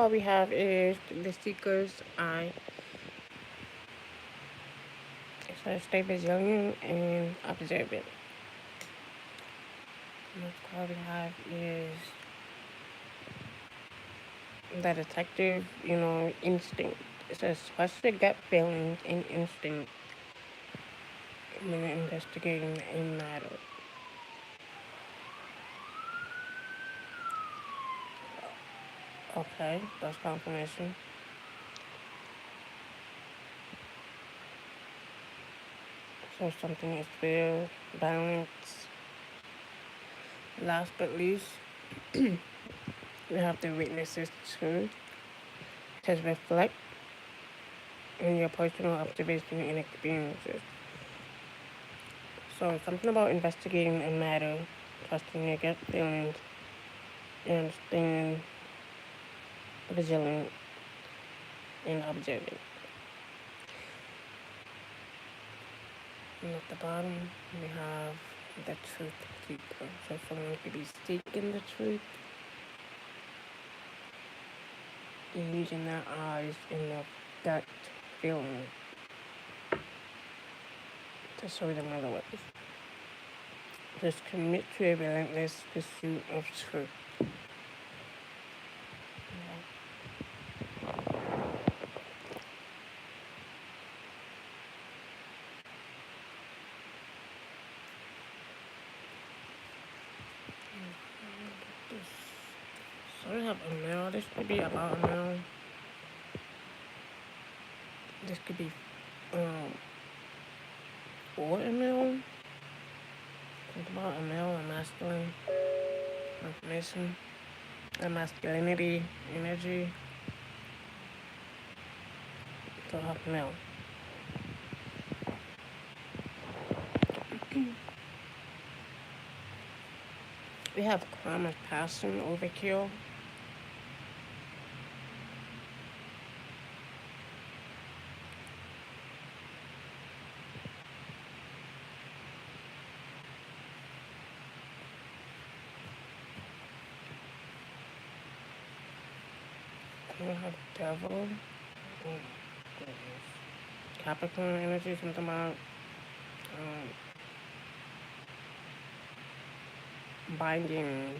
card we have is the Seeker's Eye. It says stay resilient and observant. The next card we have is the Detective, instinct. It says trust your gut feelings and instinct when investigating a matter. Okay, that's confirmation. So something is fair, balance. Last but least, we have the witnesses too. It says reflect on your personal observation and experiences. So something about investigating a matter, trusting your gut feelings, and staying vigilant and observant. And at the bottom, we have the truth seeker. So someone could be seeking the truth and using their eyes and their gut feeling to show them other ways. Just commit to a relentless pursuit of truth. So we have a mail. This could be about a mail. This could be for a mail. Think about a male, a masculine, information, a masculinity, energy. So have male. We have crime of passion, overkill. We have devil. Oh, goodness. Capricorn energy, something about binding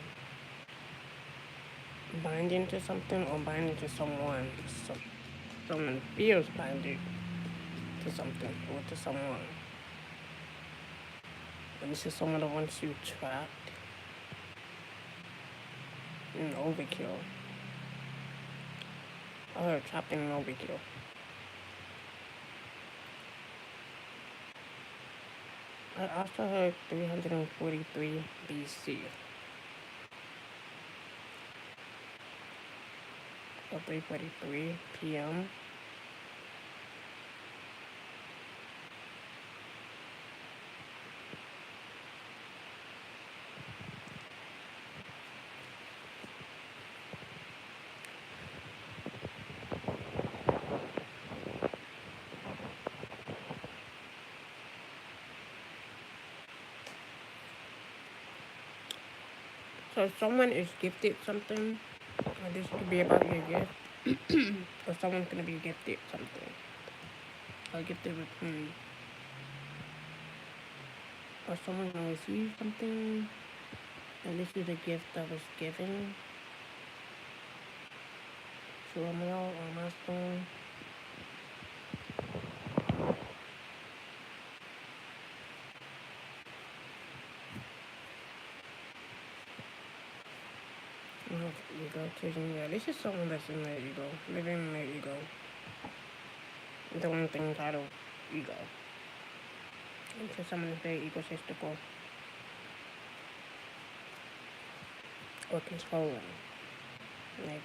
to something or binding to someone. So, someone feels binded to something or to someone. And this is someone that wants you trapped in overkill. I heard trapped in an overkill. I also heard 343 BC. So 3:43 p.m. So if someone is gifted something, or this could be about your gift, or someone's gonna be gifted something, or gifted with me, or someone gonna receive something, and this is a gift that was given to a male or masculine. Ego taking, yeah, this is someone that's in their ego, living in their ego, doing things out of ego. Into someone that's very egotistical or controlling. Next,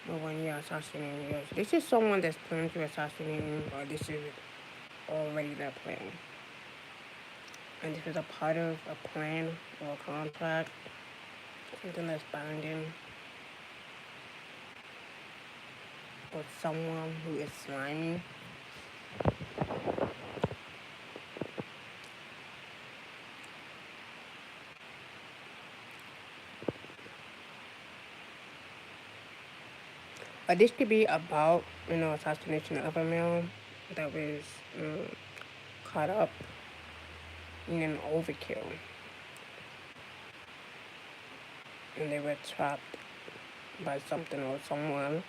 no one you're assassinating yours. This is someone that's planning to assassinate you, or this is already their plan. And this is a part of a plan or a contract, something that's binding with someone who is slimy. This could be about, assassination of a male that was caught up in an overkill, and they were trapped by something or someone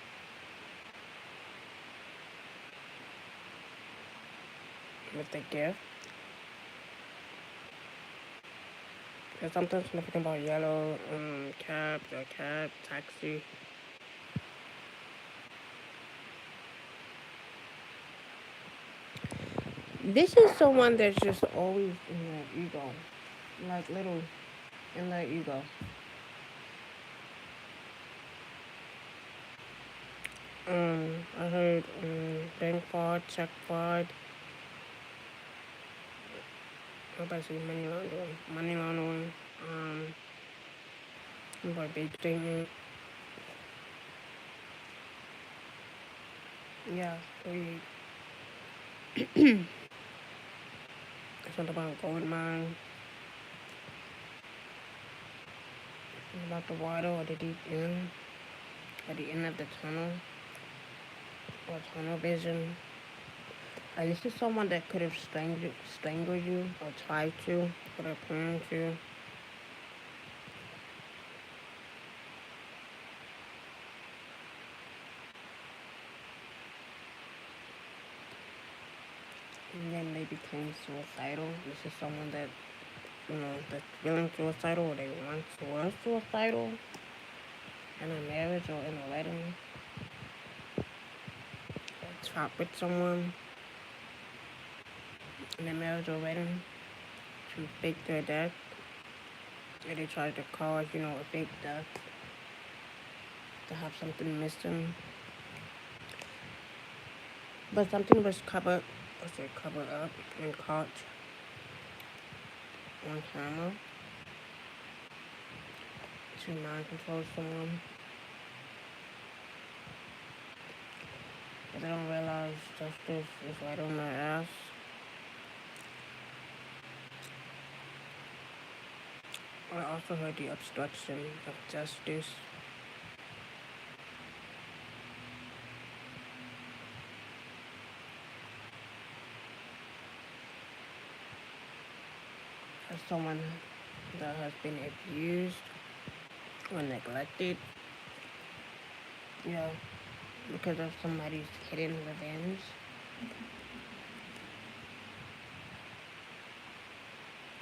with a gift. There's something significant about yellow cab, taxi. This is someone that's just always in their ego, like little in their ego. I heard bank fraud, check fraud. I'm about to say money laundering. About big statement. Yeah, we. Something about gold mine. About the water or the deep end, or the end of the tunnel, or tunnel vision. This is someone that could have strangled you, or tried to, or they planned to. And then they became suicidal. This is someone that, that's feeling suicidal, or they once were suicidal in a marriage or in a wedding. Or trapped with someone in a marriage or wedding to fake their death. Or they tried to cause, a fake death to have something missing. But something was covered up and caught on camera to mind control someone. But they don't realize justice is right on their ass. I also heard the obstruction of justice. As someone that has been abused or neglected, yeah, because of somebody's hidden revenge.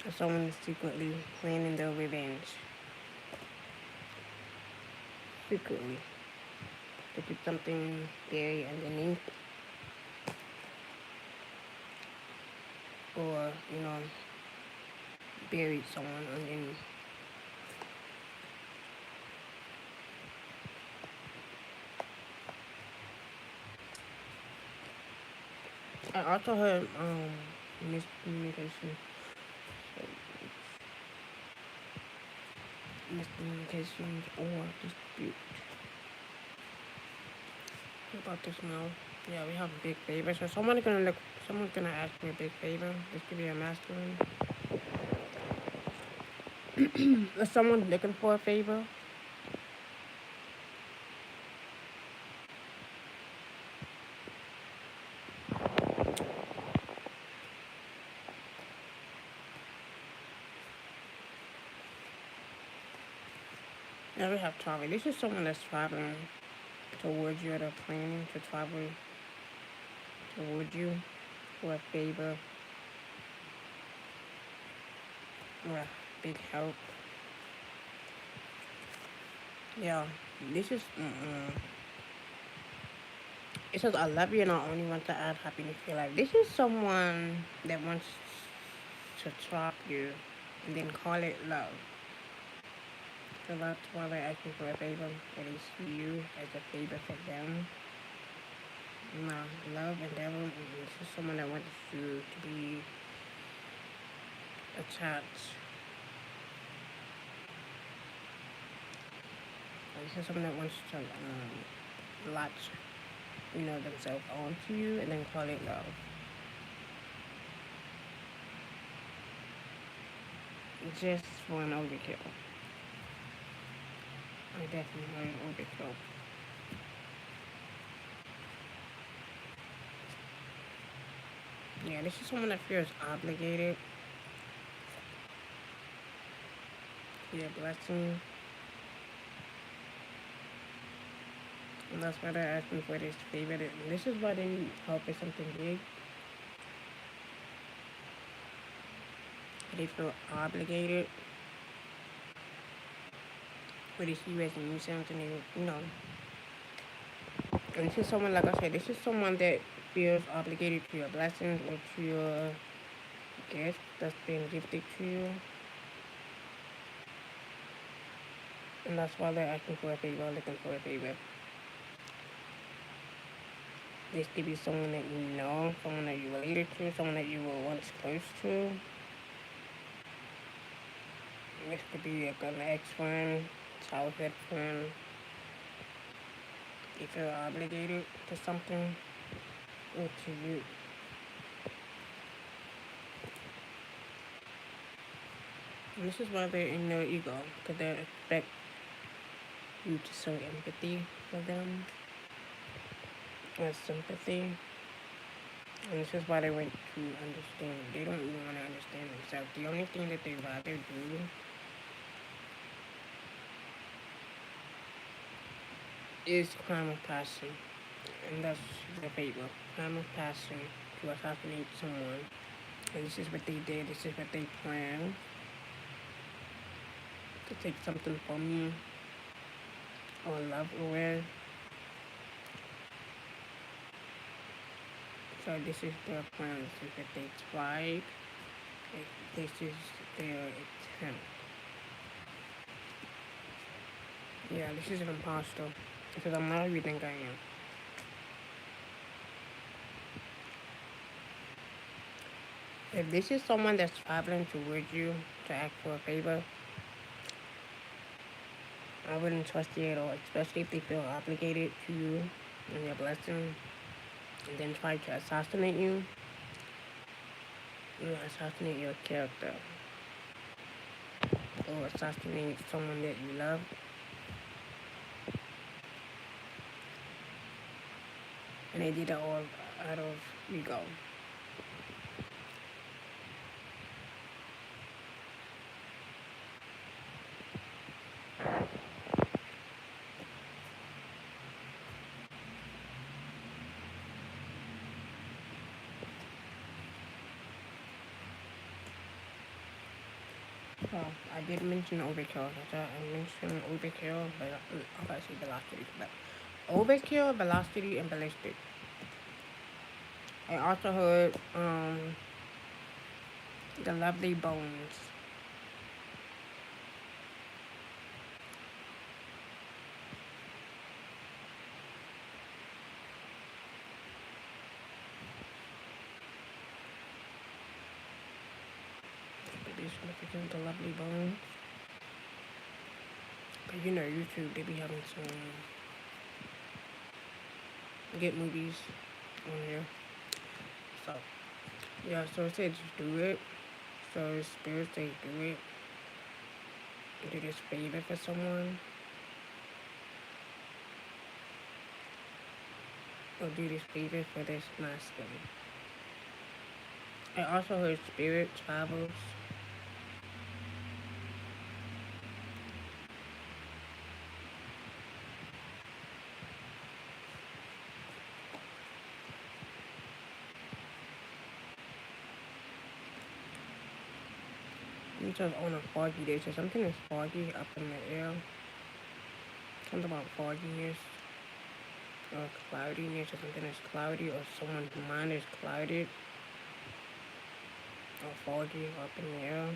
Or someone is secretly planning their revenge. Secretly. To keep something buried underneath. Or, buried someone underneath. I also heard miscommunication. Miscommunications or dispute. What about this now? Yeah, we have a big favor. So someone's gonna ask me a big favor. This could be a masculine. Is someone looking for a favor? Yeah, we have travel. This is someone that's traveling towards you, or they're planning to travel towards you for a favor or a big help. Yeah, this is. It says, I love you and I only want to add happiness to your life. This is someone that wants to trap you and then call it love. So that's why they're asking for a favor. Or they see you as a favor for them. Nah, love and devil. This is someone that wants you to be attached. This is someone that wants to latch, themselves onto you and then call it love. Just for an overkill. I definitely heard overkill. Yeah, this is someone that feels obligated to your blessing. And that's why they're asking for this favor. This is why they need help with something big. They feel obligated. But they see you as a new something, And this is someone, like I said, this is someone that feels obligated to your blessings or to your gift that's been gifted to you. And that's why they're asking for a favor, looking for a favor. This could be someone that you know, someone that you related to, someone that you were once close to. This could be like an ex-friend, childhood friend. You feel obligated to something or to you. And this is why they're in their ego, because they expect you to show empathy for them or sympathy. And this is why they want to understand. They don't even want to understand themselves. The only thing that they rather do is crime of passion. And that's the favor. Crime of passion to assassinate someone. And this is what they did. This is what they planned. To take something from you. Or love away. So this is their plan. This is what they tried. This is their attempt. Yeah, this is an imposter. Because I'm not who you think I am. If this is someone that's traveling towards you to ask for a favor, I wouldn't trust you at all, especially if they feel obligated to you and your blessing, and then try to assassinate you. Assassinate your character, or assassinate someone that you love. And they did it all out of ego. Well, I did mention overkill. I mentioned overkill, but I gotta say velocity. But overkill, velocity, and ballistic. I also heard the lovely bones. Be significant, the lovely bones. But you know, YouTube, they be having some good movies on here. So, yeah, so it said just do it. So spirits say do it. Do this favor for someone. Or do this favor for this masculine. I also heard spirit travels. It says on a foggy day, so something is foggy up in the air. Something about fogginess or cloudiness, or something is cloudy, or someone's mind is clouded or foggy up in the air.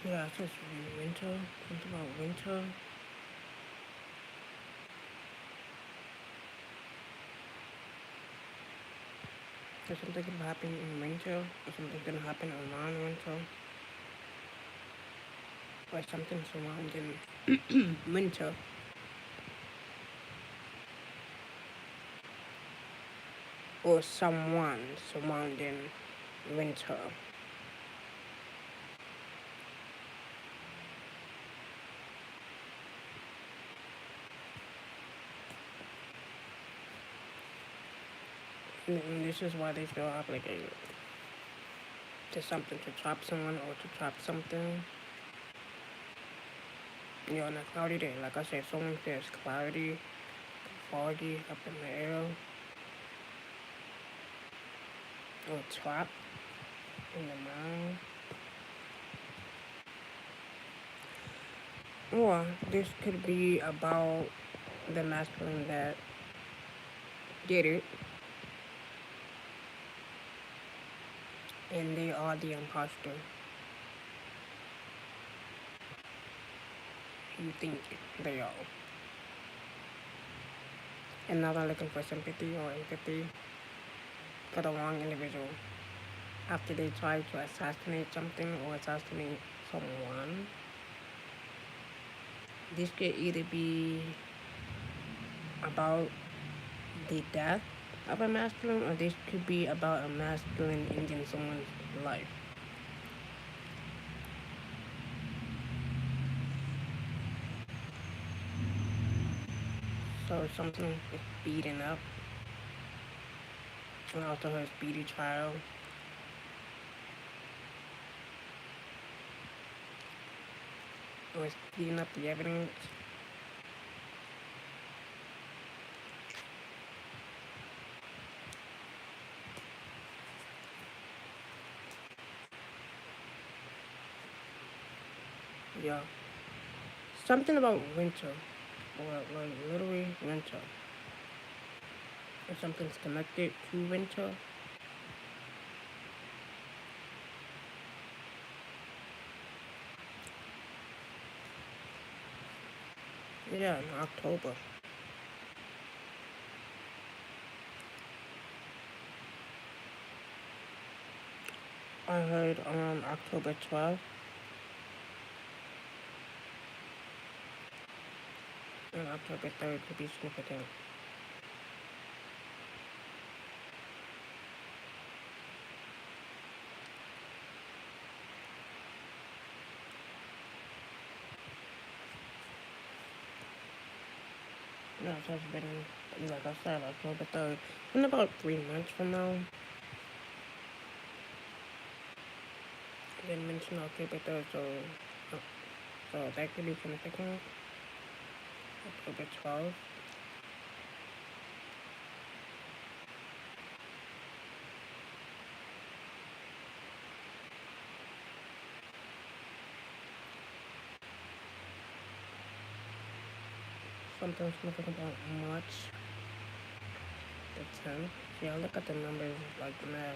Yeah, it says winter. Something about winter. Or something could happen in winter, or something gonna happen around winter, or something surrounding winter. Or someone surrounding winter. And this is why they feel obligated to something, to drop someone or to drop something. On a cloudy day, like I said, someone feels cloudy, foggy, up in the air, or trapped in the mind. Or this could be about the masculine that did it, and they are the imposter. You think they are. And now they're looking for sympathy or empathy for the wrong individual. After they try to assassinate something or assassinate someone, this could either be about the death of a masculine, or this could be about a masculine ending someone's life. So something is beating up, and also her speedy trial. Or speeding up the evidence. Yeah. Something about winter, or literally winter. If something's connected to winter. Yeah, in October. I heard on October 12th and October 3rd could be significant. Yeah, so it's been, like I said, October 3rd. In about 3 months from now, I didn't mention October 3rd, so that could be significant. October 12th. Something significant about March the 10th. Yeah, look at the numbers like the math.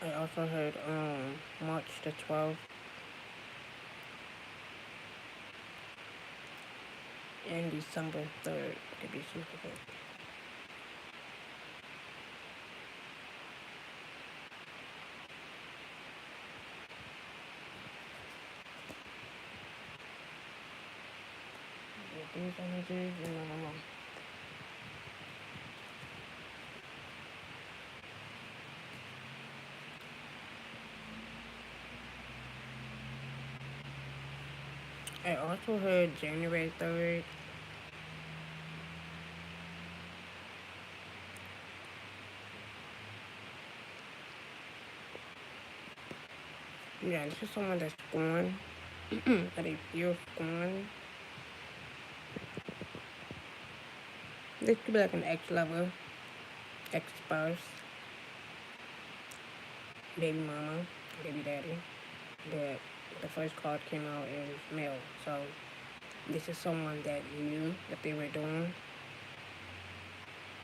I also heard March the 12th and December 3rd could be significant. With these energies, you know. I also heard January 3rd. Yeah, this is someone that's gone, that they feel gone. This could be like an ex-lover, ex-spouse, baby mama, baby daddy. The first card came out as male, so this is someone that knew that they were doing.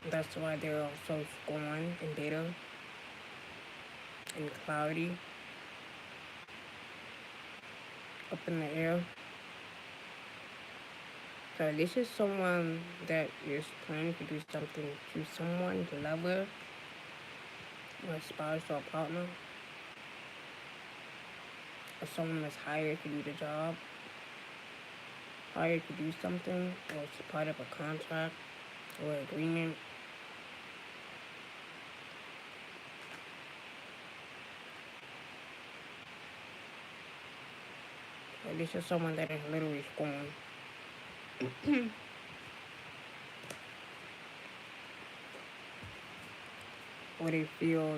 That's why they're all so scorned and bitter and cloudy, up in the air. So this is someone that is planning to do something to someone, to lover, or a spouse or a partner, or someone that's hired to do the job, hired to do something, or it's part of a contract or agreement. So this is someone that is literally scorned. Or they feel,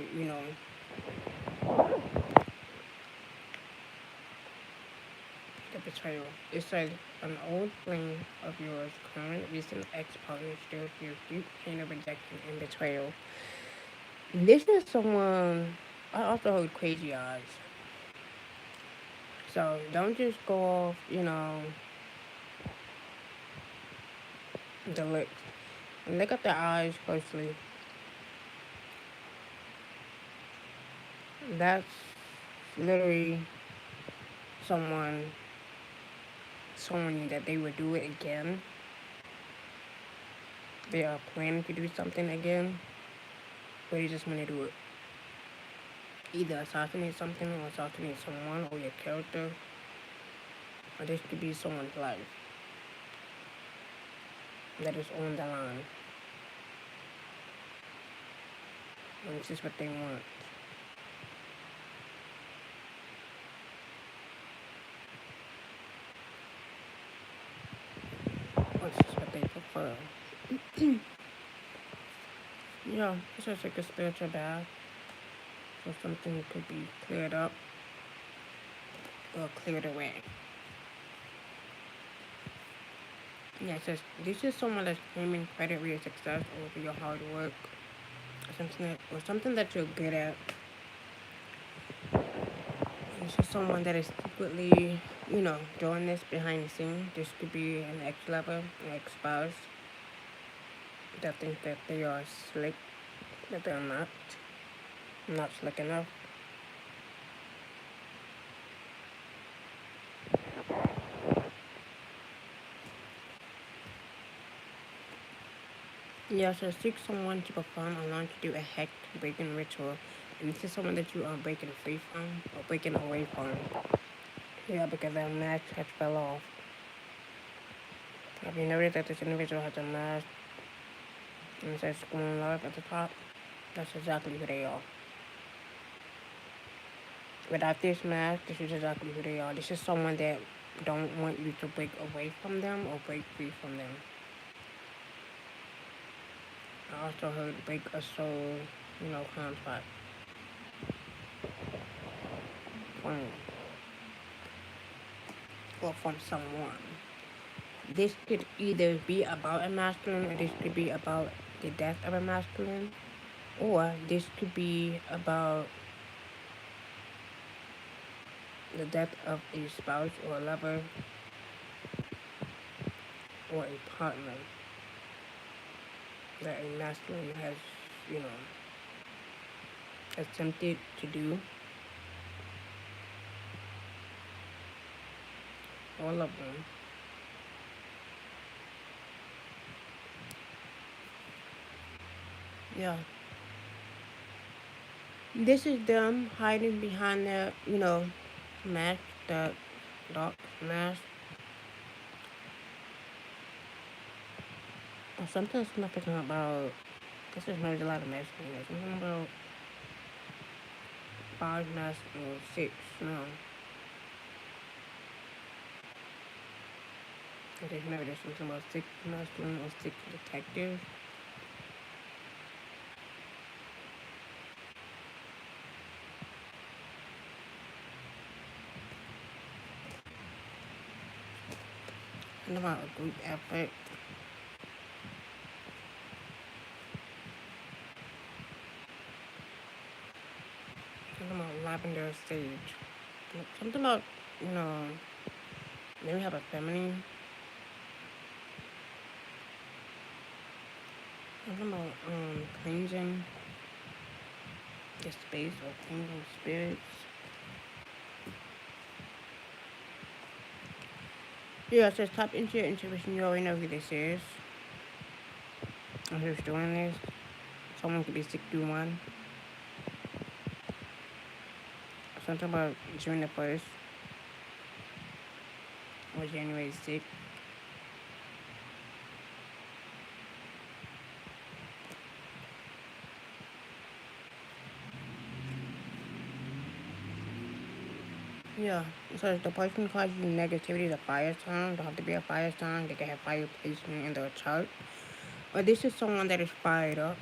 the betrayal. It says an old flame of yours, current, recent ex-partner still feels deep pain of rejection and betrayal. This is someone, I also hold crazy eyes. So don't just go off, the looks. Look at the eyes closely. That's literally someone showing you that they would do it again. They are planning to do something again, but they just want to do it. Either assassinate something or assassinate someone or your character, or this could be someone's life that is on the line. And this is what they want. Or this is what they prefer. Yeah, this is like a spiritual bath. So something could be cleared up or cleared away. Yeah, it says this is someone that's claiming credit for your success or for your hard work, or something that you're good at. This is someone that is secretly, doing this behind the scenes. This could be an ex-lover, an ex-spouse that think that they are slick, that they're not slick enough. Yeah, so seek someone to perform or learn to do a heck-breaking ritual. And this is someone that you are breaking free from or breaking away from. Yeah, because that mask has fell off. Have you noticed that this individual has a mask and it says school and love at the top? That's exactly who they are. Without this mask, this is exactly who they are. This is someone that don't want you to break away from them or break free from them. I also heard break a soul, contract from or from someone. This could either be about a masculine or this could be about the death of a masculine, or this could be about the death of a spouse or a lover or a partner that a masculine has, you know, attempted to do. All of them. Yeah. This is them hiding behind their, mask, the dark mask. Or something significant about, this is maybe a lot of masks in there. Something about 5 masks or 6, no. I just know there's something about 6 masculine or 6 detectives. Something about a group effort. Something about lavender sage. Something about, maybe have a feminine. Something about cleansing the space or cleansing spirits. Yeah, it says tap into your intuition. You already know who this is and who's doing this. Someone could be 61. Something about June the 1st or January 6th. Yeah, so the person causes you negativity is a fire sign. Don't have to be a fire sign. They can have fire placement in their chart. But this is someone that is fired up.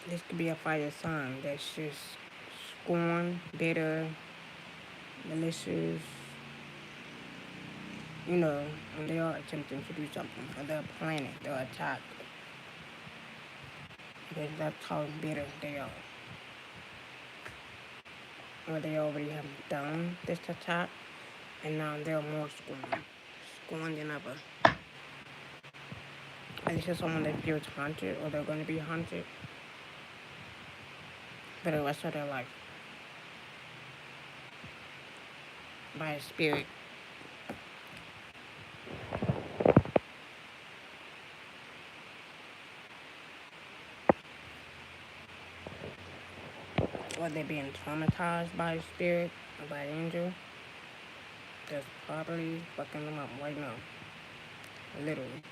This could be a fire sign that's just scorn, bitter, malicious, and they are attempting to do something for their planet, their attack. Because that's how bitter they are. Or they already have done this attack, and now they're more scorned than ever. And this is someone that feels haunted, or they're going to be haunted for the rest of their life by a spirit. Or they're being traumatized by a spirit or by an angel. That's probably fucking them up right now. Literally.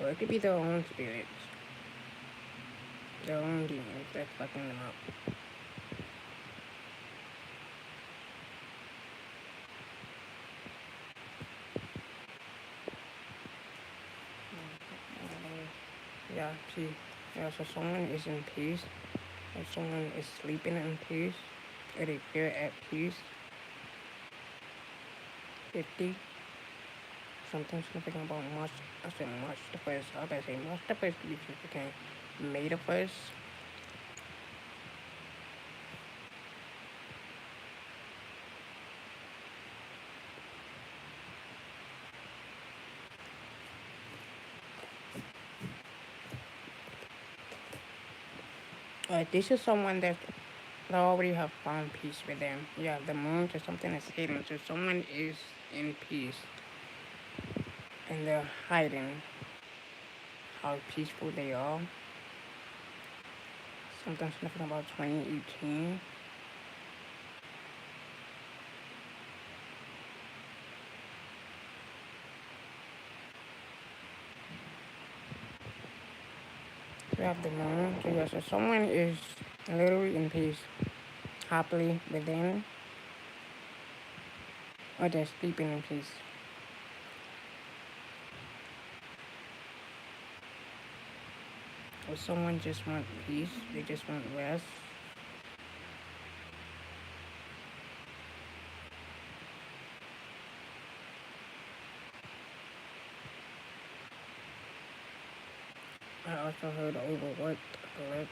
Or it could be their own spirits, their own demons that's fucking them up. Yeah, see. Yeah, so someone is in peace. Or someone is sleeping in peace. Or they feel at peace. 50. Something significant about March. I said March the 1st. I was going to say March the 1st could be significant. May the 1st. This is someone that already have found peace with them. Yeah, the moon is something that's hidden. So someone is in peace and they're hiding how peaceful they are. Something significant about 2018. We have the moon. So yeah, so someone is literally in peace, happily within, or they're sleeping in peace. Or someone just want peace, they just want rest. I also heard overworked, let's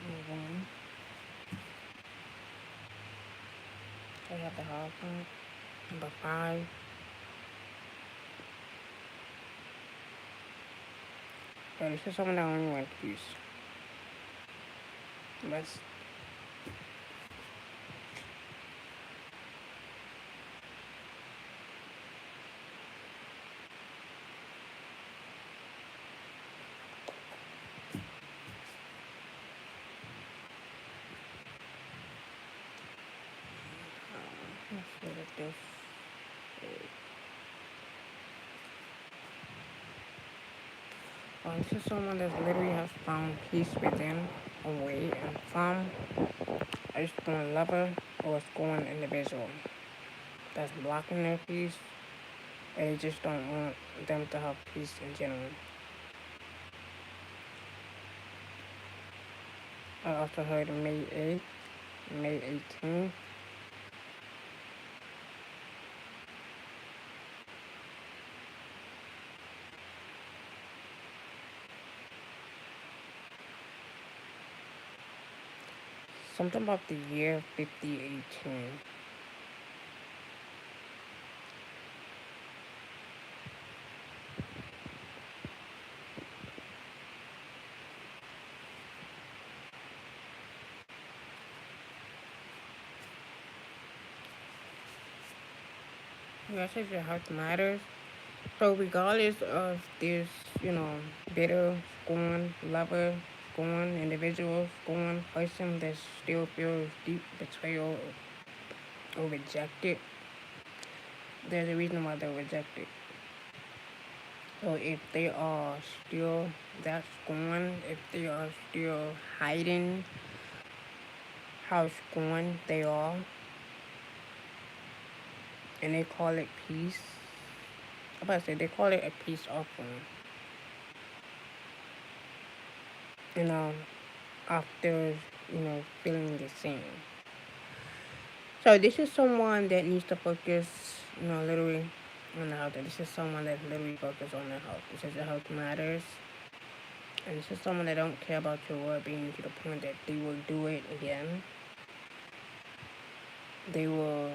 move on. I have the hard one. Number 5. So this is someone that only wants peace. Let's see what this is. This is someone that literally has found peace within, away, and from a scorn lover or a scorn individual that's blocking their peace, and they just don't want them to have peace in general. I also heard May 8th, May 18th. Something about the year 5018. Yes, if your health matters. So regardless of this, bitter, scorn, lover, scorn, individual, scorn, person that still feels deep betrayal or rejected, there's a reason why they're rejected. So if they are still that scorn, if they are still hiding how scorned they are, and they call it peace. I'm about to say they call it a peace offering. You know, after feeling the same. So this is someone that needs to focus, literally on the health. This is someone that literally focus on their health. This is the health matters. And this is someone that don't care about your well-being to the point that they will do it again. They will,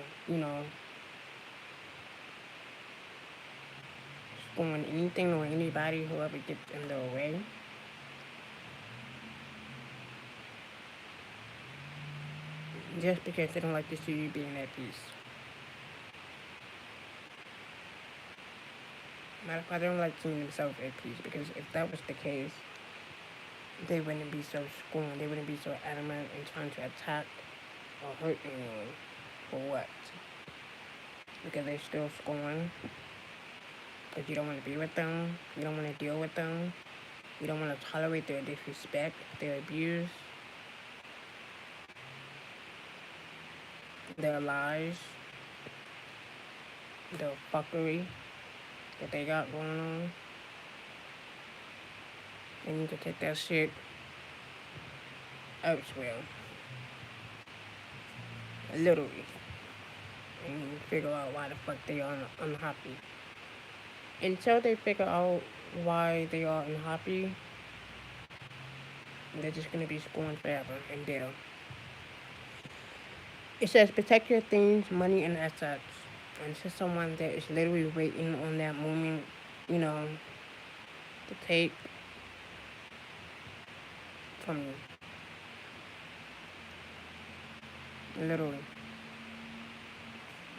scorn anything or anybody, whoever gets in their way. Just because they don't like to see you being at peace. Matter of fact, they don't like seeing themselves at peace, because if that was the case, they wouldn't be so scorned. They wouldn't be so adamant in trying to attack or hurt anyone. For what? Because they're still scorned. Because you don't want to be with them. You don't want to deal with them. You don't want to tolerate their disrespect, their abuse, their lies, their fuckery that they got going on. They need to take that shit elsewhere. Literally. And figure out why the fuck they are unhappy. Until they figure out why they are unhappy, they're just gonna be scorned forever and bitter. It says protect your things, money, and assets. And this is someone that is literally waiting on that moment, to take from you. Literally.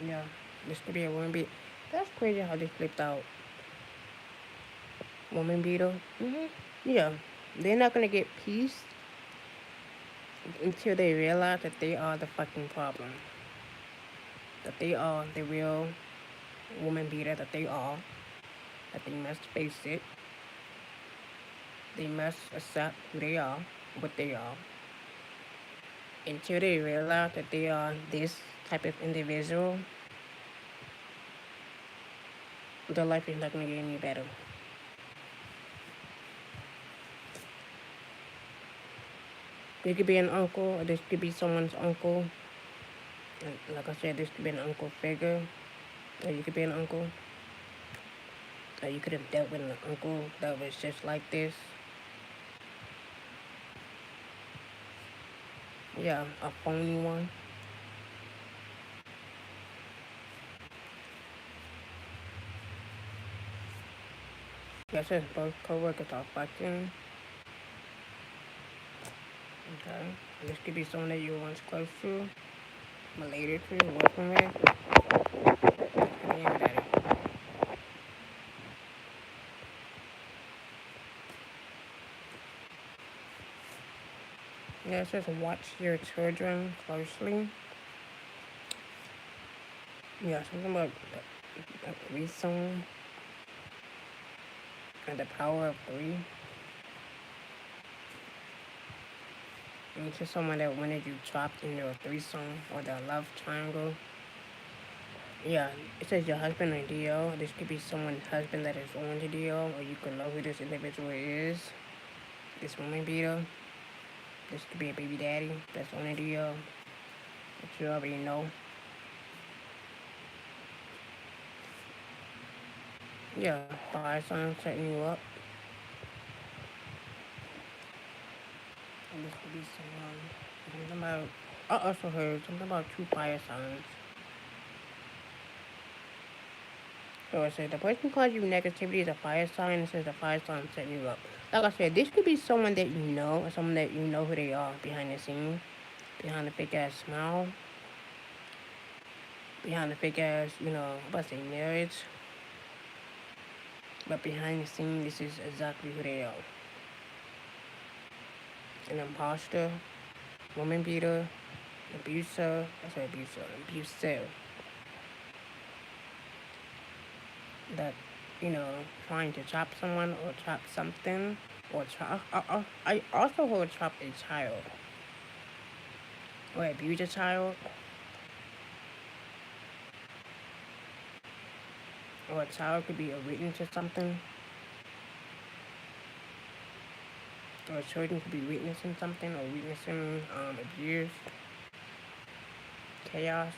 Yeah. This could be a woman beater. That's crazy how they flipped out. Woman beater. Yeah. They're not gonna get peace until they realize that they are the fucking problem. That they are the real woman beater that they are. That they must face it. They must accept who they are, what they are. Until they realize that they are this type of individual, their life is not going to get any better. This could be an uncle, or this could be someone's uncle. And like I said, this could be an uncle figure, or you could be an uncle. Or you could have dealt with an uncle that was just like this. Yeah, a phony one. Yeah, it says both co-workers are fucking. Okay. This could be someone that you were once close to, related to, working with. This could be anybody. Yeah, it says watch your children closely. Yeah, something about the threesome and the power of three. And it's just someone that wanted you trapped in your threesome or the love triangle. Yeah, it says your husband or DL. This could be someone's husband that is on the DL, or you could know who this individual is. This woman beater. This could be a baby daddy that's on the DL that you already know. Yeah, fire sign setting you up. And this could be something about, I also heard something about two fire signs. So it says the person who calls you negativity is a fire sign. It says the fire sign setting you up. Like I said, this could be someone that you know, or someone that you know who they are behind the scenes, behind the fake ass smile, behind the fake ass, I'm about to say marriage. But behind the scenes, this is exactly who they are. An imposter, woman beater, abuser. I said abuser, abusive. That, trying to trap someone or trap something, or trap. I also heard trap a child. or abuse a child, or a child could be a witness to something, or children could be witnessing something, or witnessing abuse, chaos.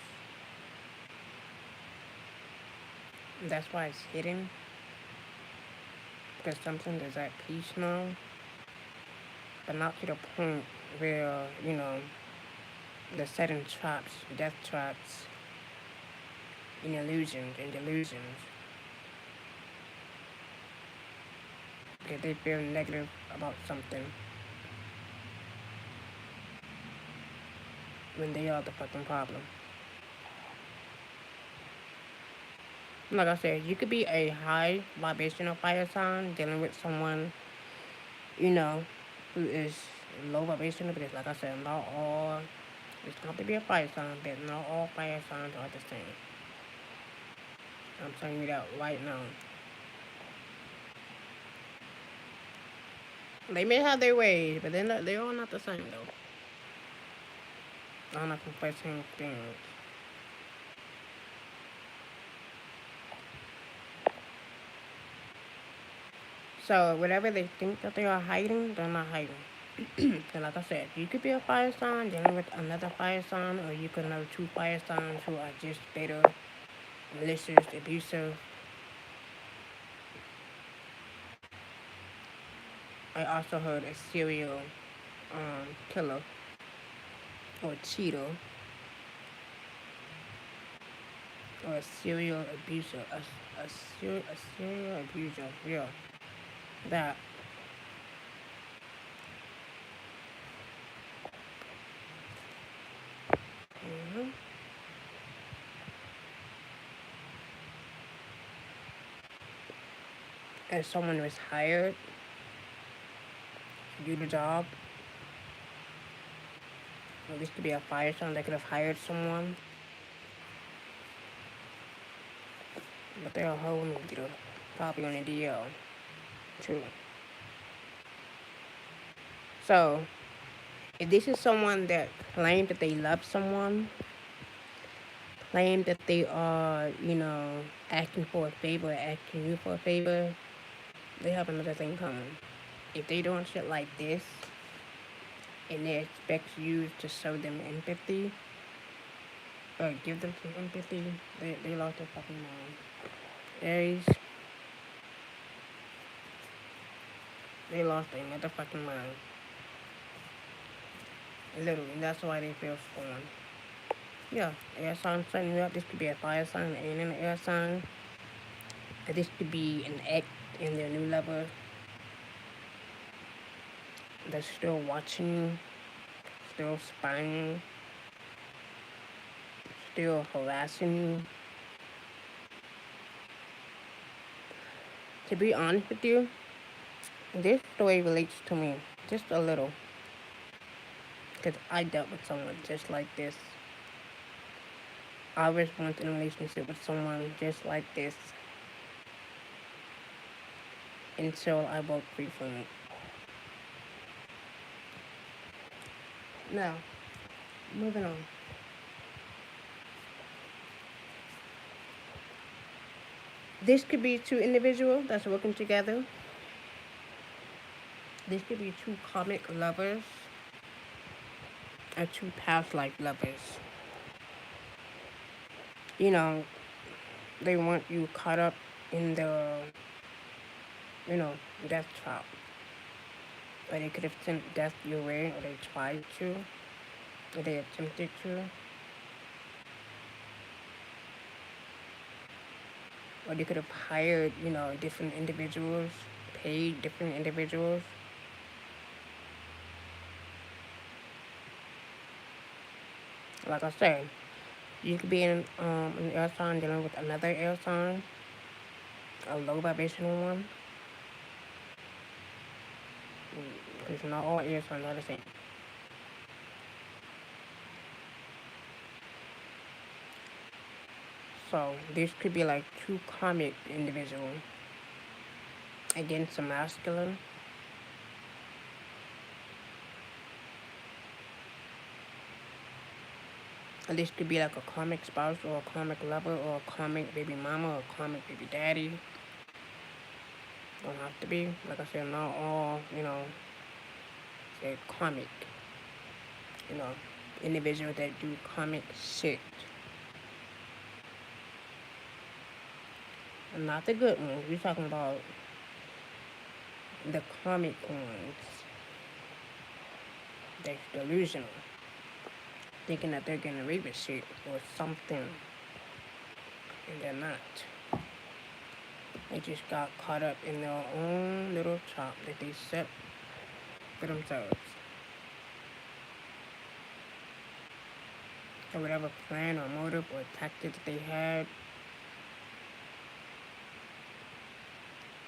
That's why it's hidden, because something is at peace now, but not to the point where, they're setting traps, death traps, in illusions and delusions, because they feel negative about something when they are the fucking problem. Like I said, you could be a high vibrational fire sign dealing with someone, you know, who is low vibrational, because like I said, not all, it's not to be a fire sign, but not all fire signs are the same. I'm telling you that right now. They may have their ways, but they're all not the same though. I'm not from first-hand experience. So whatever they think that they are hiding, they're not hiding. And like I said, you could be a fire sign dealing with another fire sign, or you could know two fire signs who are just bitter, malicious, abusive. I also heard a serial killer or cheater or a serial abuser, a serial abuser, yeah, that. Mm-hmm. And someone was hired to do the job. Or this could be a fire sign. They could have hired someone, but they're a whole nigga, probably on a DL too. So if this is someone that claimed that they love someone, claim that they are, asking for a favor, asking you for a favor, they have another thing coming. If they doing shit like this, and they expect you to show them empathy, or give them some empathy, they lost their fucking mind. Aries, they lost their motherfucking mind. Literally, that's why they feel scorned. Yeah, air sign setting you up. This could be a fire sign and an air sign. This could be an ex in their new lover that's still watching you, still spying, still harassing you. To be honest with you, this story relates to me just a little, because I dealt with someone just like this. I was once in a relationship with someone just like this until I broke free from it. Now, moving on. This could be two individuals that's working together. This could be two karmic lovers or two past life lovers. They want you caught up in the, death trap. Or they could have sent death your way, or they tried to, or they attempted to. Or they could have hired, different individuals, paid different individuals. Like I said, you could be in an air sign dealing with another air sign, a low vibrational one. Because not all air signs are the same. So this could be like two karmic individuals against a masculine. And this could be like a comic spouse or a comic lover or a comic baby mama or a comic baby daddy. Don't have to be. Like I said, not all, say comic, you know, individuals that do comic shit. And not the good ones. We're talking about the comic ones. That's delusional. Thinking that they're getting away with shit or something. And they're not. They just got caught up in their own little trap that they set for themselves. So whatever plan or motive or tactic that they had,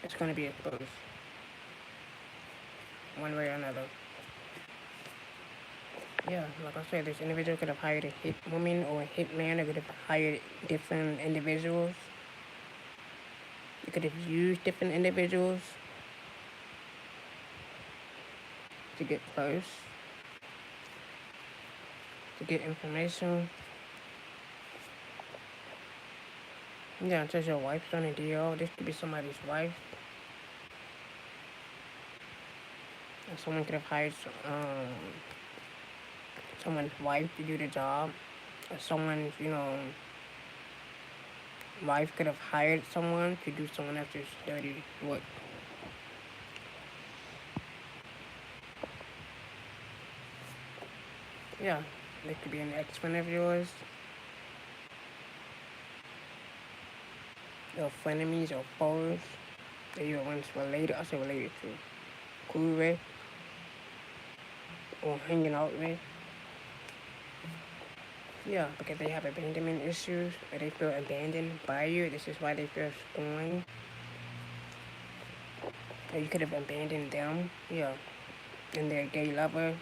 it's going to be exposed. One way or another. Yeah, like I said, this individual could have hired a hit woman or a hit man. They could have hired different individuals. They could have used different individuals to get close, to get information. Yeah, it says your wife's on a deal. This could be somebody's wife. And someone could have hired someone's wife to do the job. Or someone's, wife could have hired someone to do someone else's dirty work. Yeah, it could be an ex-friend of yours. Or frenemies or foes that you were once related, I say related to, cool with, or hanging out with. Yeah, because they have abandonment issues, or they feel abandoned by you. This is why they feel scorned. Or you could have abandoned them, yeah. And their gay lover.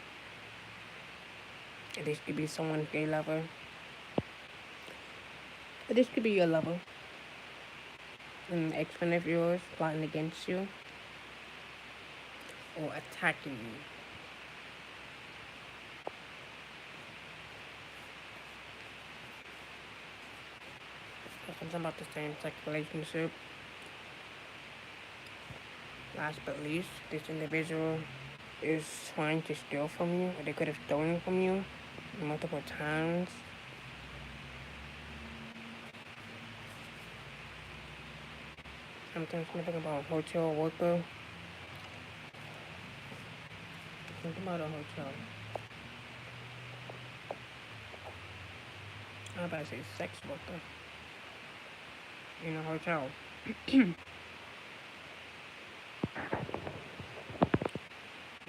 Or this could be someone's gay lover. Or this could be your lover. An ex-friend of yours plotting against you. Or attacking you. Something about the same-sex relationship. Last but least, this individual is trying to steal from you, or they could have stolen from you multiple times. Sometimes something about a hotel worker. Something about a hotel. I'm about to say sex worker. In a hotel. But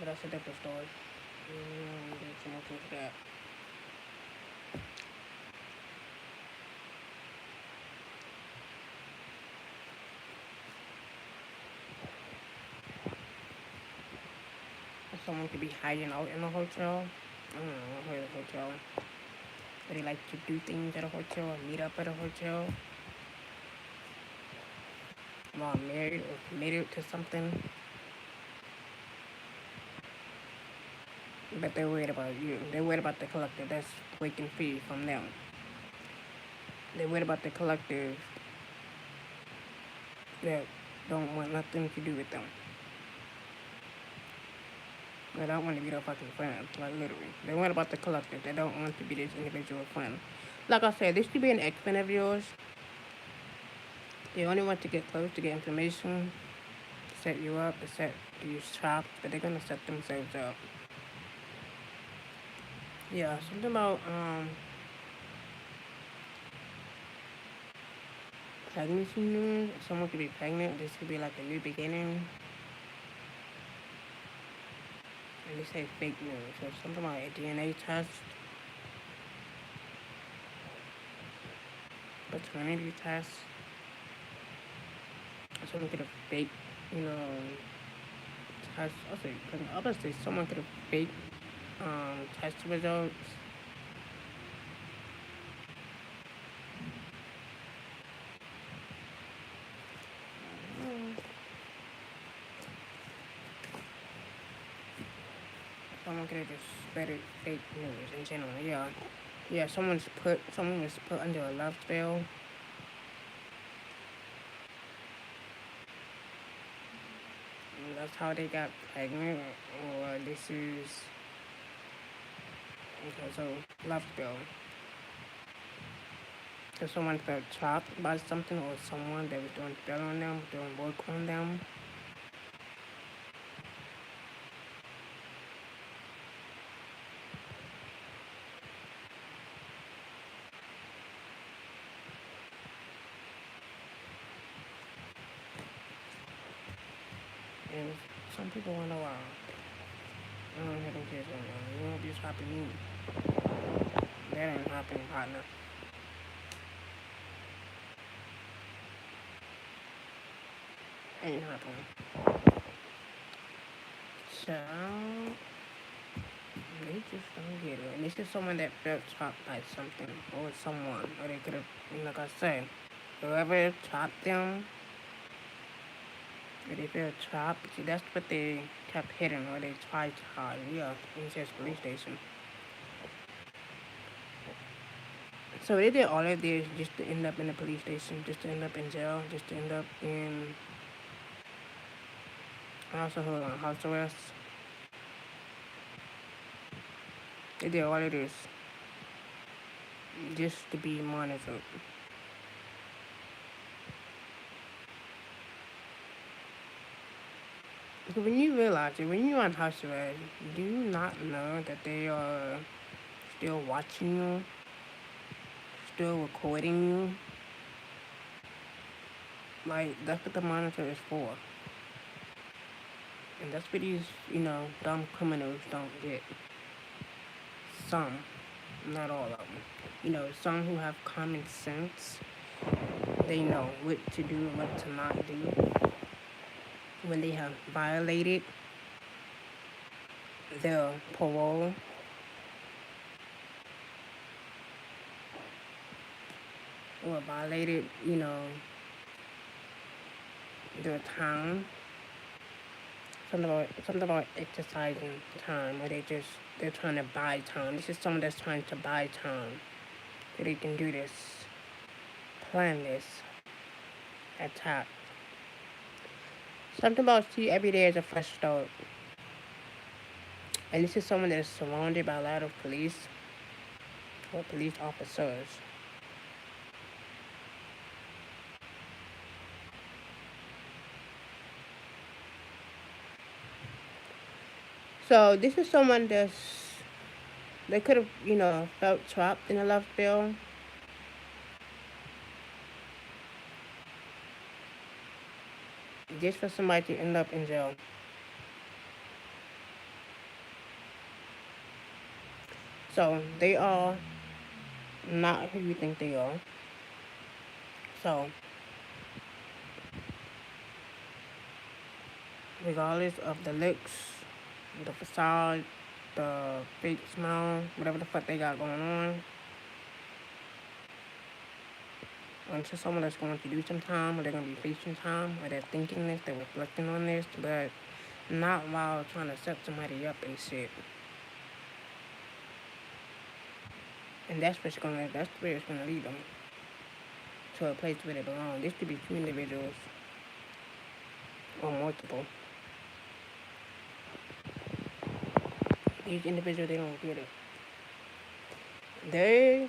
that's a different story. We'll get too much into that. Someone could be hiding out in a hotel. I don't know, I heard a hotel. But they like to do things at a hotel or meet up at a hotel. While married or committed to something. But they're worried about you. They're worried about the collective that's breaking free from them. They're worried about the collective that don't want nothing to do with them. They don't want to be their fucking friend, like literally. They're worried about the collective. They don't want to be this individual friend. Like I said, this could be an ex-friend of yours. They only want to get close to get information, to set you up, to use traps, but they're gonna set themselves up. Yeah, something about pregnancy news. Someone could be pregnant. This could be like a new beginning. And they say fake news. So something about a DNA test, paternity test. Someone could have faked, test. I'll say someone could have faked test results. Someone could have just spread fake news in general, yeah. Yeah, someone was put under a love spell. And that's how they got pregnant. Or this is okay, so love spell. So someone felt trapped by something or someone that was doing spell on them, doing work on them. And some people wonder why I don't have any kids right now. You won't be happy me. That ain't happening, partner. Ain't happening. So they just don't get it. And this is someone that felt trapped by something or someone. Or they could have, like I said, whoever trapped them, or they felt trapped, see, that's what they kept hitting or they tried to hide. Yeah, it's just police station. So they did all of this just to end up in the police station, just to end up in jail, just to end up in also hold on house arrest. They did all of this just to be monitored. Because when you realize it, when you're on house arrest, do you not know that they are still watching you, still recording you? Like, that's what the monitor is for. And that's what these, dumb criminals don't get. Some, not all of them. Some who have common sense, they know what to do and what to not do. When they have violated their parole, or violated, their time, something about exercising time, or they're trying to buy time. This is someone that's trying to buy time, so they can do this, plan this attack. Something about see every day as a fresh start. And this is someone that is surrounded by a lot of police or police officers. So this is someone they could have, felt trapped in a love spell. Just for somebody to end up in jail. So they are not who you think they are. So regardless of the looks, the facade, the fake smile, whatever the fuck they got going on, until someone that's going to do some time, or they're going to be facing time, or they're thinking this, they're reflecting on this, but not while trying to set somebody up and shit. And that's where it's gonna lead them to a place where they belong. This could be two individuals or multiple. These individuals, they don't get it. They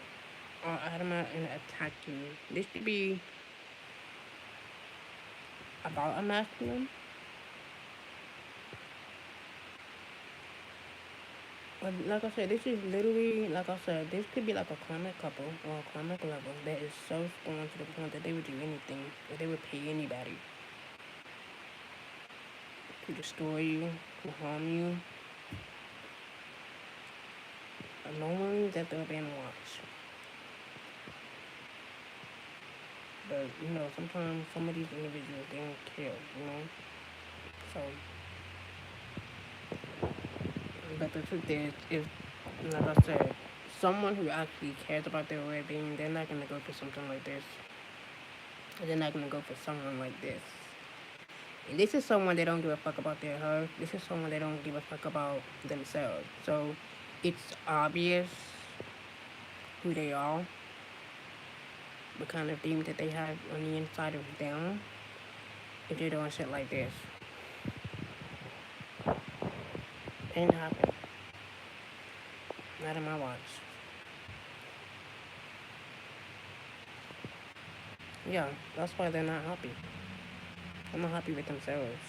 are adamant in attacking you. This could be about a masculine. But like I said, this is literally, like I said, this could be like a karmic couple or a karmic lover that is so strong to the point that they would do anything, that they would pay anybody to destroy you, to harm you. And normally that they're being watched. But, sometimes some of these individuals, they don't care, So, but the truth is, if, like I said, someone who actually cares about their well-being, they're not going to go for something like this. They're not going to go for someone like this. And this is someone that don't give a fuck about their health. This is someone that don't give a fuck about themselves. So, it's obvious who they are, what kind of demon that they have on the inside of them, if they're doing shit like this. Ain't happen. Not in my watch. Yeah, that's why they're not happy. They're not happy with themselves.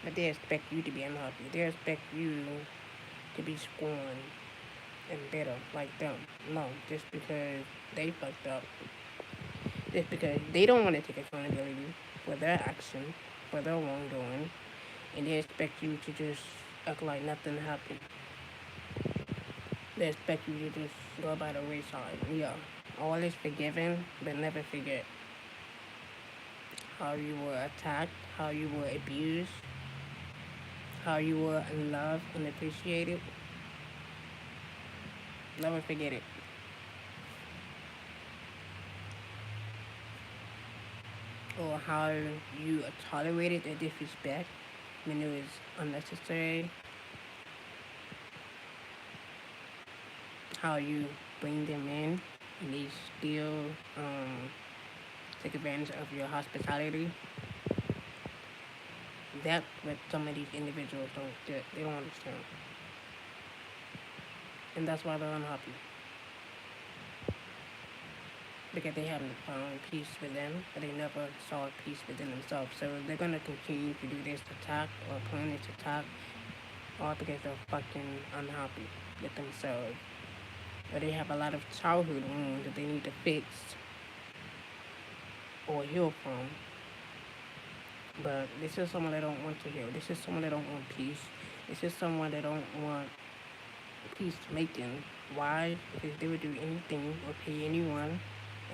But they expect you to be unhappy. They expect you to be scorned and bitter like them. No, just because they fucked up. Just because they don't want to take accountability for their action, for their wrongdoing, and they expect you to just act like nothing happened. They expect you to just go by the wayside. Yeah, always forgiven, but never forget how you were attacked, how you were abused, how you were unloved and appreciated. Never forget it. Or how you tolerated the disrespect when it was unnecessary. How you bring them in and they still take advantage of your hospitality. That's what some of these individuals don't get. They don't understand. And that's why they're unhappy. Because they haven't found peace within, but they never saw peace within themselves. So they're going to continue to do this attack or plan this attack, all because they're fucking unhappy with themselves. Or they have a lot of childhood wounds that they need to fix or heal from. But this is someone that don't want to heal. This is someone that don't want peace. This is someone that don't want peacemaking. Why? Because they would do anything or pay anyone.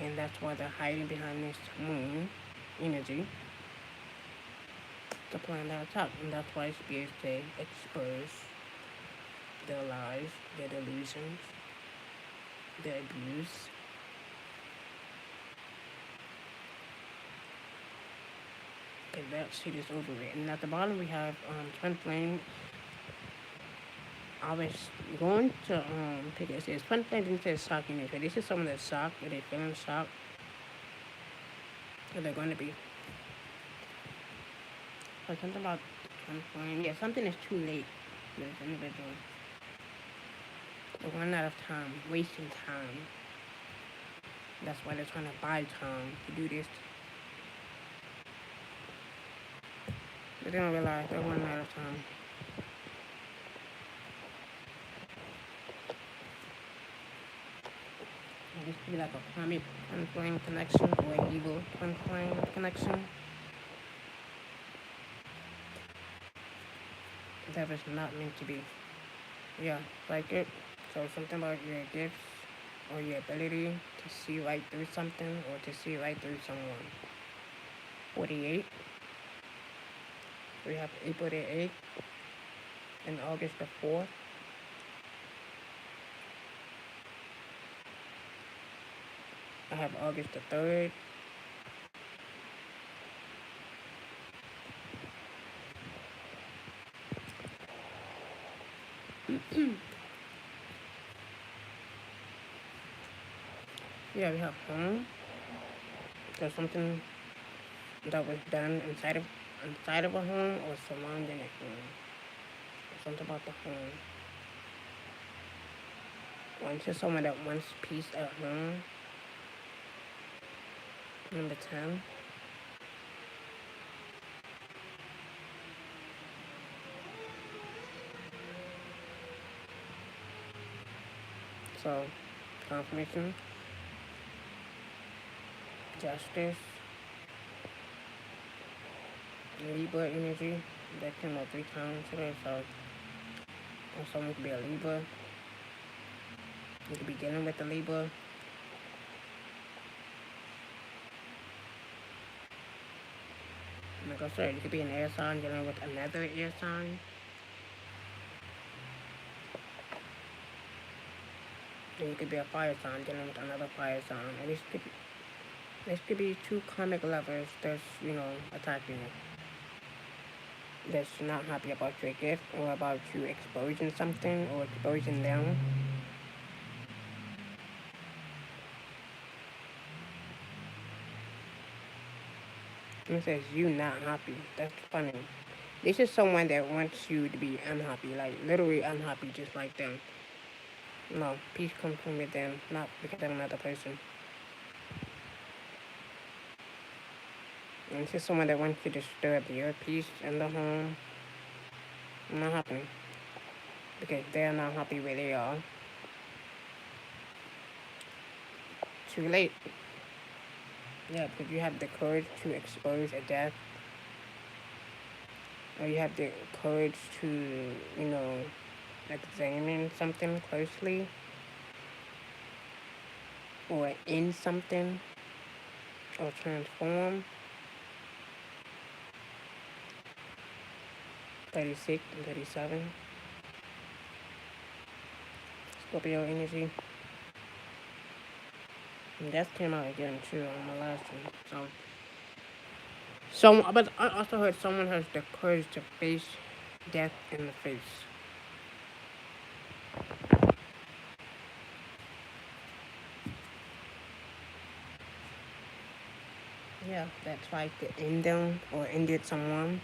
And that's why they're hiding behind this moon energy to plan that attack. And that's why spirits say expose their lies, their delusions, their abuse. Okay, that shit is over with. And at the bottom we have twin flame. I was going to pick it. It says twin flame didn't say shocking it. This is someone that's shocked, or they're feeling shocked. Or they're going to be. Or something about twin flame. Yeah, something is too late for this individual. They're running out of time, wasting time. That's why they're trying to buy time to do this. But they don't realize they're running out of time. This could be like a karmic twin flame connection or an evil twin flame connection. That is not meant to be. Yeah, like it. So something about your gifts or your ability to see right through something or to see right through someone. 48. We have April the 8th and August the 4th. I have August the 3rd. Yeah, we have home. There's something that was done inside of a home or surrounding a home. Something about the home. Once you're someone that wants peace at home. Number 10. So, confirmation, justice, Libra energy. That came up 3 times today. So, someone could be a Libra. You could be dealing with a Libra. Like I said, you could be an air sign dealing with another air sign. And you could be a fire sign dealing with another fire sign. And this could be 2 karmic lovers that's, attacking you. That's not happy about your gift or about you exposing something or exposing them. It says you not happy. That's funny. This is someone that wants you to be unhappy, like literally unhappy, just like them. No, peace comes from within, not because of another person. And this is someone that wants to disturb your peace in the home. Not happy because they're not happy where they are. Too late. Yeah, because you have the courage to expose a death, or you have the courage to, you know, examine something closely, or end something, or transform. 36 and 37. Scorpio energy. And that came out again too on my last one. But I also heard someone has the courage to face death in the face. Yeah, that's like to end them or ended someone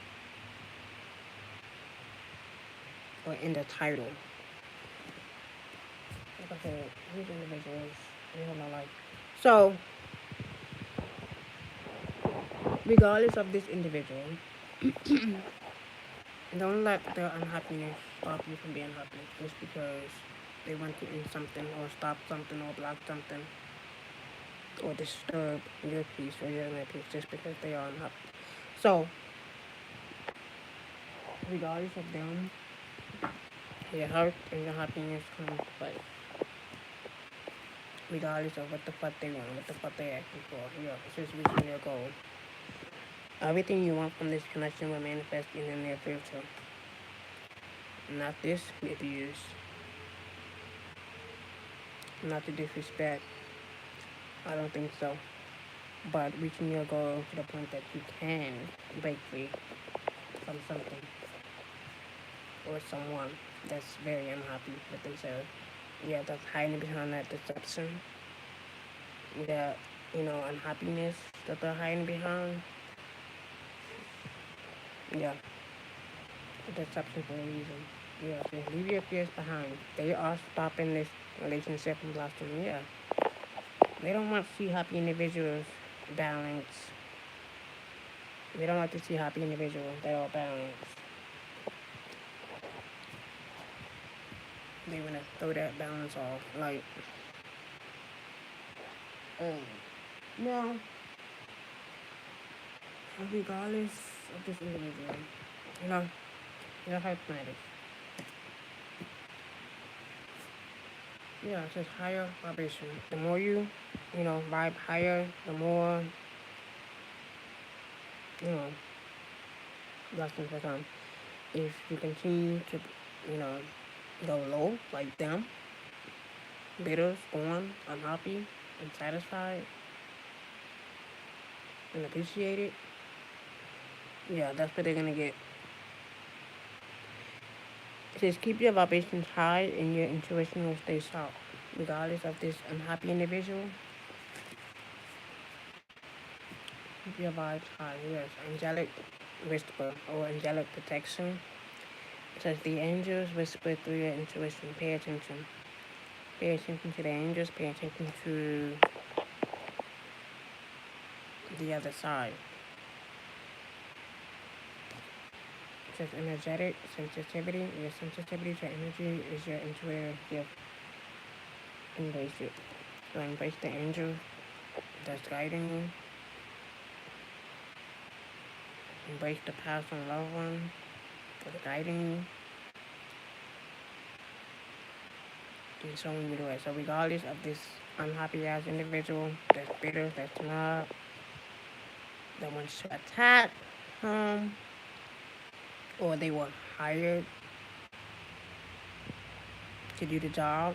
or end a title. Like I said, these individuals, they have my life. So, regardless of this individual, don't let their unhappiness stop you from being happy just because they want to end something or stop something or block something or disturb your peace or your inner peace just because they are unhappy. So, regardless of them, your heart and your happiness come first. Regardless of what the fuck they want, what the fuck they asking for. Yeah, it's just reaching your goal. Everything you want from this connection will manifest in the near future. Not this abuse. Not to disrespect. I don't think so. But reaching your goal to the point that you can break free from something or someone that's very unhappy with themselves. Yeah, that's hiding behind that deception. That, unhappiness that they're hiding behind. Yeah, the deception for a reason. Yeah, just leave your fears behind. They are stopping this relationship from lasting. Yeah, they don't want to see happy individuals balance. They don't like to see happy individuals that are balanced. They want to throw that balance off. Like, no, regardless of this individual, you know, you're hypnotic. Yeah, it's just higher vibration. The more you, vibe higher, the more, you know, blessings will come. If you continue to, you know, go low like them, bitter, scorned, unhappy, unsatisfied, unappreciated, yeah, that's what they're gonna get. It says keep your vibrations high and your intuition will stay sharp. Regardless of this unhappy individual, keep your vibes high. Yes, angelic whisper or angelic protection. It says the angels whisper through your intuition. Pay attention. Pay attention to the angels. Pay attention to the other side. It says energetic sensitivity. Your sensitivity to energy is your intuitive gift. Embrace it. So embrace the angel that's guiding you. Embrace the past and loved one that's guiding you. And showing you the way. So regardless of this unhappy ass individual that's bitter, that's not, that wants to attack, or they were hired to do the job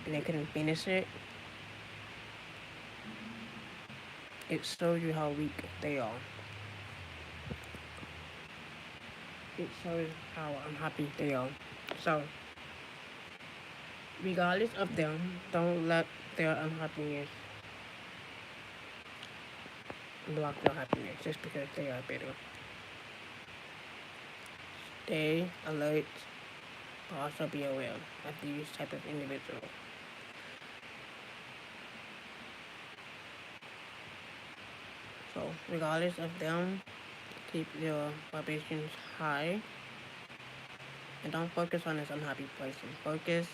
and they couldn't finish it, it shows you how weak they are. It shows how unhappy they are. So, regardless of them, don't let their unhappiness block your happiness just because they are bitter. Stay alert, but also be aware of these type of individuals. So regardless of them, keep your vibrations high and don't focus on this unhappy person. Focus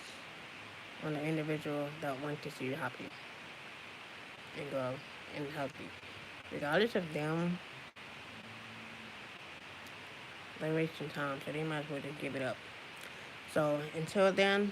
on the individual that wants to see you happy and grow and healthy. Regardless of them, they're wasting time, so they might as well just give it up. So until then,